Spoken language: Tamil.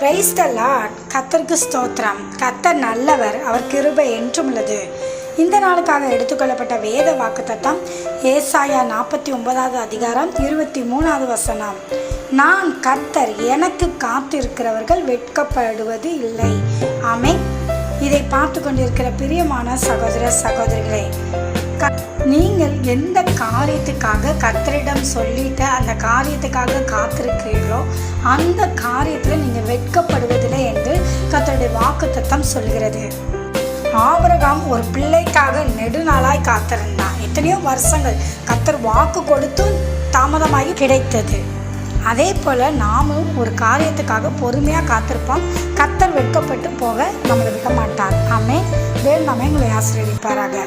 Praise the Lord. கர்த்தருக்கு ஸ்தோத்திரம். கர்த்தர் நல்லவர், அவர் கிருபை என்றும் உள்ளது. இந்த நாளுக்காக எடுத்துக்கொள்ளப்பட்ட வேத வாக்குத்தத்தம் ஏசாயா 49வது அதிகாரம் 23வது வசனம். நான் கர்த்தர், எனக்கு காத்திருக்கிறவர்கள் வெட்கப்படுவது இல்லை. ஆமென். இதை பார்த்து கொண்டிருக்கிற பிரியமான சகோதர சகோதரிகளே, நீங்கள் எந்த காரியத்துக்காக கர்த்தரிடம் சொல்லிட்டு அந்த காரியத்துக்காக காத்திருக்கிறீர்களோ அந்த காரியத்தில் நீங்கள் வெட்கப்படுவதில்லை என்று கர்த்தருடைய வாக்குத்தத்தம் சொல்கிறது. ஆபிரகாம் ஒரு பிள்ளைக்காக நெடுநாளாய் காத்திருந்தான். எத்தனையோ வருஷங்கள் கர்த்தர் வாக்கு கொடுத்தும் தாமதமாகி கிடைத்தது. அதே போல் நாமும் ஒரு காரியத்துக்காக பொறுமையாக காத்திருப்போம். கர்த்தர் வெட்கப்பட்டு போக நம்மளை விட மாட்டார். ஆமென். வேறு நம்ம எங்களை ஆசீர்வதிப்பாராக.